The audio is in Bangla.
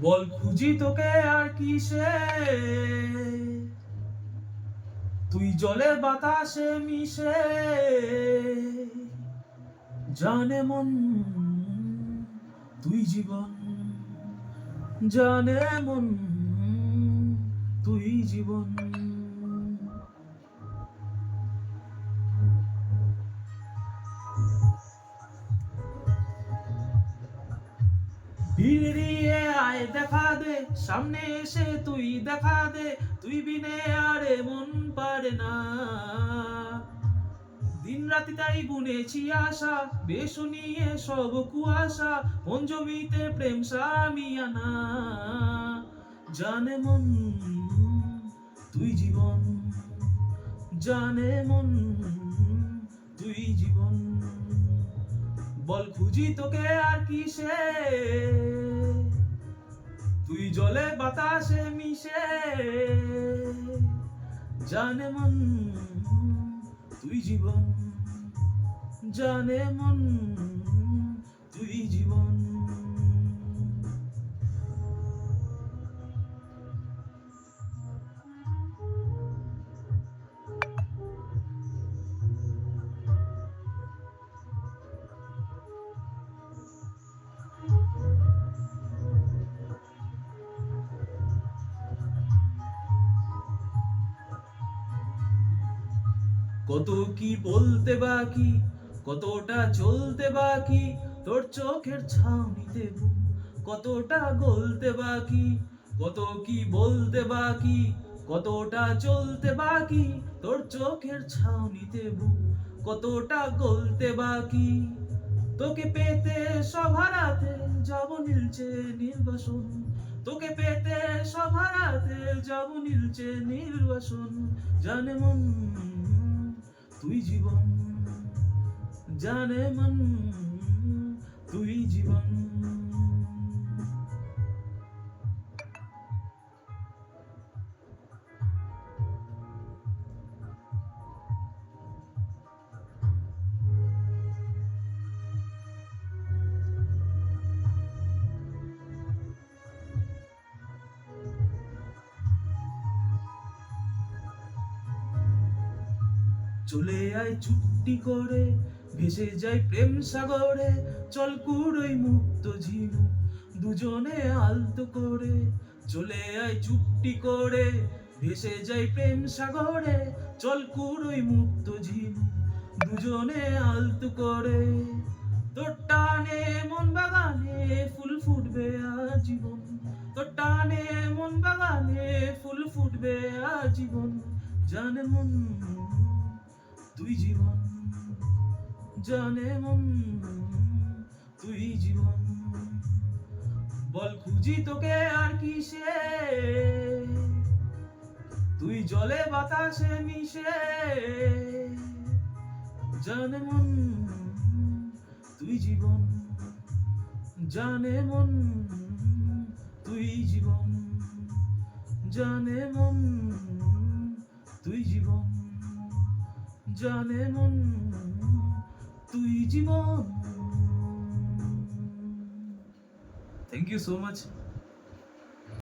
বল খুঁজি তোকে আর কিসে, তুই জলে বাতাসে মিশে। জানে মন তুই জীবন, জানে মন তুই জীবন। ভিড়িয়ে আয় দেখা দে, সামনে এসে তুই দেখা দে, তুই বিনে আরে মন পারে না। দিন রাতি তাই বুনেছি আশা, বেশ নিয়ে সব কুয়াশা, মন জমিতে প্রেম সামিয়ানা। জানে মন তুই জীবন, জানে মন তুই জীবন। বল খুঁজি তোকে আর কিসে, তুই জলে বাতাসে মিশে। জানে মন তুই জীবন, জানে মন তুই জীবন। কত কি বলতে বাকি, কতটা চলতে বাকি, তোর চোখের ছাউনিতে বুক কতটা গলতে বাকি। কত কি বলতে বাকি, কতটা চলতে বাকি, তোর চোখের ছাউনিতে বুক কতটা গলতে বাকি। তোকে পেতে সব হারাতে যাব নীলচে নির্বাসন, তোকে পেতে সব হারাতে যাব নীলচে নির্বাসন। জানে মন তুই জীবন, জানে মন তুই জীবন। চলে আয় চুপটি করে, ভেসে যাই প্রেম সাগরে, চল কুড়োই মুক্ত ঝিনু দুজনে আলতো করে। চলে আয় চুপটি করে, ভেসে যাই প্রেম সাগরে, চল কুড়োই মুক্ত ঝিনু দুজনে আলতো করে। তোর টানে মন বাগানে ফুল ফুটবে আজীবন, তোর টানে মন বাগানে ফুল ফুটবে আজীবন। জানে মন তুই জীবন, জানে মন তুই জীবন। বল খুঁজি তোকে আর কিসে, তুই জলে বাতাসে মিশে। জানে মন তুই জীবন, জানে মন তুই জীবন, জানে মন তুই জীবন, জানে মন তুই জীবন। Thank you so much.